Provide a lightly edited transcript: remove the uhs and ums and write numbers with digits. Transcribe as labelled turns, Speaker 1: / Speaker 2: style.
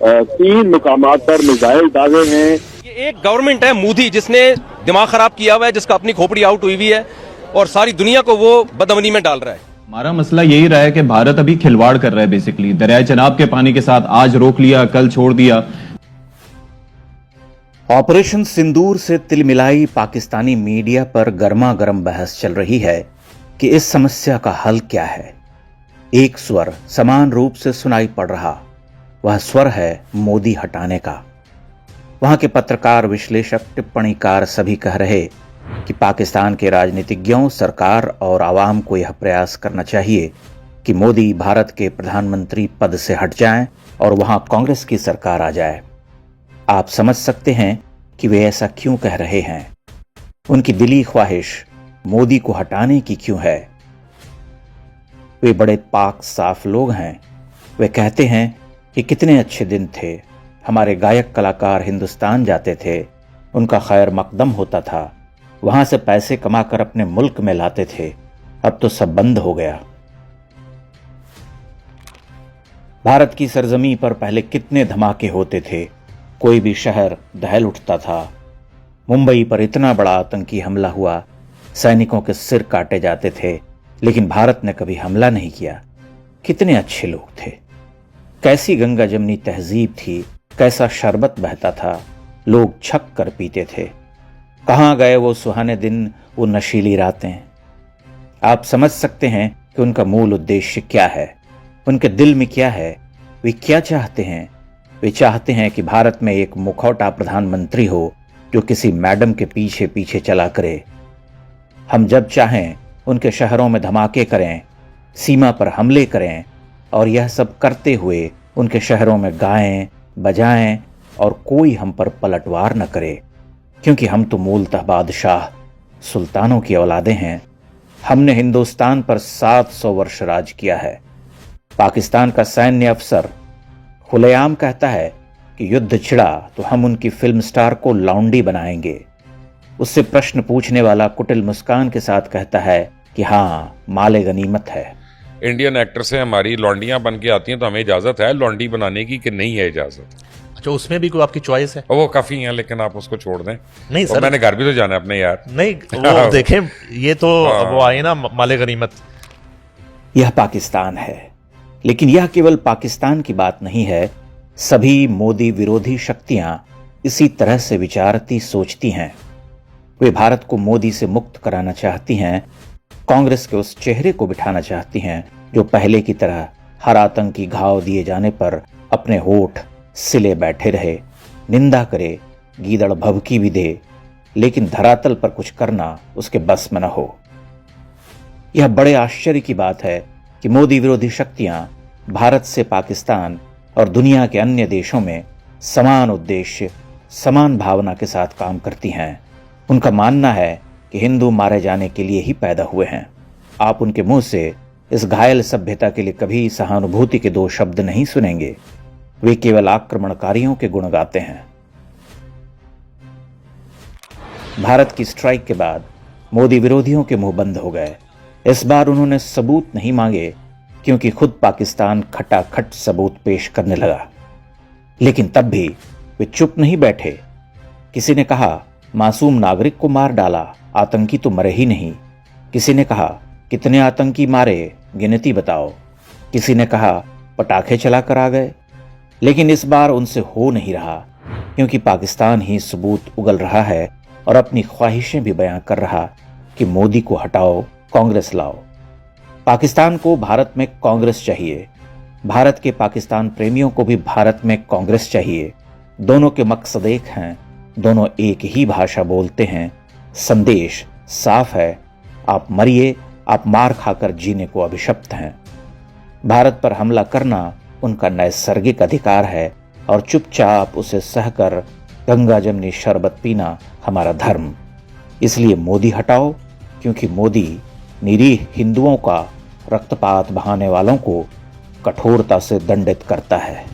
Speaker 1: 3 मुकामात पर मिसाइल दागे हैं।
Speaker 2: ये एक गवर्नमेंट है मोदी जिसने दिमाग खराब किया हुआ है, जिसका अपनी खोपड़ी आउट हुई हुई है और सारी दुनिया को वो बदअमनी में डाल रहा है।
Speaker 3: हमारा मसला यही रहा है कि भारत अभी खिलवाड़ कर रहा है। बेसिकली दरिया चनाब के पानी के साथ आज रोक लिया, कल छोड़ दिया।
Speaker 4: ऑपरेशन सिंदूर से तिलमिलाई पाकिस्तानी मीडिया पर गर्मा गर्म बहस चल रही है कि इस समस्या का हल क्या है। एक स्वर समान रूप से सुनाई पड़ रहा, वह स्वर है मोदी हटाने का। वहां के पत्रकार, विश्लेषक, टिप्पणीकार सभी कह रहे कि पाकिस्तान के राजनीतिज्ञों, सरकार और आवाम को यह प्रयास करना चाहिए कि मोदी भारत के प्रधानमंत्री पद से हट जाएं और वहां कांग्रेस की सरकार आ जाए। आप समझ सकते हैं कि वे ऐसा क्यों कह रहे हैं। उनकी दिली ख्वाहिश मोदी को हटाने की क्यों है। वे बड़े पाक साफ लोग हैं। वे कहते हैं कि कितने अच्छे दिन थे, हमारे गायक कलाकार हिंदुस्तान जाते थे, उनका खैर मकदम होता था, वहां से पैसे कमाकर अपने मुल्क में लाते थे, अब तो सब बंद हो गया। भारत की सरजमी पर पहले कितने धमाके होते थे, कोई भी शहर दहल उठता था। मुंबई पर इतना बड़ा आतंकी हमला हुआ, सैनिकों के सिर काटे जाते थे, लेकिन भारत ने कभी हमला नहीं किया। कितने अच्छे लोग थे, कैसी गंगा जमनी तहजीब थी, कैसा शरबत बहता था, लोग छक कर पीते थे। कहाँ गए वो सुहाने दिन, वो नशीली रातें। आप समझ सकते हैं कि उनका मूल उद्देश्य क्या है, उनके दिल में क्या है, वे क्या चाहते हैं। वे चाहते हैं कि भारत में एक मुखौटा प्रधानमंत्री हो जो किसी मैडम के पीछे पीछे चला करे। हम जब चाहें उनके शहरों में धमाके करें, सीमा पर हमले करें और यह सब करते हुए उनके शहरों में गाएं, बजाएं और कोई हम पर पलटवार न करे, क्योंकि हम तो मूलतः बादशाह सुल्तानों की औलादे हैं। हमने हिंदुस्तान पर 700 वर्ष राज किया है। पाकिस्तान का सैन्य अफसर खुलेआम कहता है कि युद्ध छिड़ा तो हम उनकी फिल्म स्टार को लौंडी बनाएंगे। उससे प्रश्न पूछने वाला कुटिल मुस्कान के साथ कहता है कि हाँ, माले गनीमत है।
Speaker 5: इंडियन एक्टर से हमारी लौंडियां बन के आती हैं तो हमें इजाजत है लौंडी बनाने की कि नहीं है इजाजत?
Speaker 6: अच्छा, उसमें भी कोई आपकी चॉइस है?
Speaker 5: वो काफी है, लेकिन आप उसको छोड़ दें।
Speaker 6: नहीं सर,
Speaker 5: मैंने घर भी तो जाना है अपने यार।
Speaker 6: नहीं वो देखें, ये तो वो आए ना माले गनीमत।
Speaker 4: यह पाकिस्तान है, लेकिन यह केवल पाकिस्तान की बात नहीं है। सभी मोदी विरोधी शक्तियां इसी तरह से विचारती सोचती हैं। वे भारत को मोदी से मुक्त कराना चाहती हैं, कांग्रेस के उस चेहरे को बिठाना चाहती हैं जो पहले की तरह हर आतंकी घाव दिए जाने पर अपने होठ सिले बैठे रहे, निंदा करे, गीदड़ भभकी भी दे, लेकिन धरातल पर कुछ करना उसके बस में न हो। यह बड़े आश्चर्य की बात है कि मोदी विरोधी शक्तियां भारत से पाकिस्तान और दुनिया के अन्य देशों में समान उद्देश्य, समान भावना के साथ काम करती हैं। उनका मानना है कि हिंदू मारे जाने के लिए ही पैदा हुए हैं। आप उनके मुंह से इस घायल सभ्यता के लिए कभी सहानुभूति के 2 शब्द नहीं सुनेंगे। वे केवल आक्रमणकारियों के गुण गाते हैं। भारत की स्ट्राइक के बाद मोदी विरोधियों के मुंह बंद हो गए। इस बार उन्होंने सबूत नहीं मांगे, क्योंकि खुद पाकिस्तान खटाखट सबूत पेश करने लगा। लेकिन तब भी वे चुप नहीं बैठे। किसी ने कहा मासूम नागरिक को मार डाला, आतंकी तो मरे ही नहीं। किसी ने कहा कितने आतंकी मारे, गिनती बताओ। किसी ने कहा पटाखे चलाकर आ गए। लेकिन इस बार उनसे हो नहीं रहा, क्योंकि पाकिस्तान ही सबूत उगल रहा है और अपनी ख्वाहिशें भी बयां कर रहा कि मोदी को हटाओ, कांग्रेस लाओ। पाकिस्तान को भारत में कांग्रेस चाहिए, भारत के पाकिस्तान प्रेमियों को भी भारत में कांग्रेस चाहिए। दोनों के मकसद एक हैं, दोनों एक ही भाषा बोलते हैं। संदेश साफ है, आप मरिए, आप मार खाकर जीने को अभिशप्त हैं। भारत पर हमला करना उनका नैसर्गिक अधिकार है और चुपचाप उसे सहकर गंगा जमनी शरबत पीना हमारा धर्म। इसलिए मोदी हटाओ, क्योंकि मोदी निरीह हिंदुओं का रक्तपात बहाने वालों को कठोरता से दंडित करता है।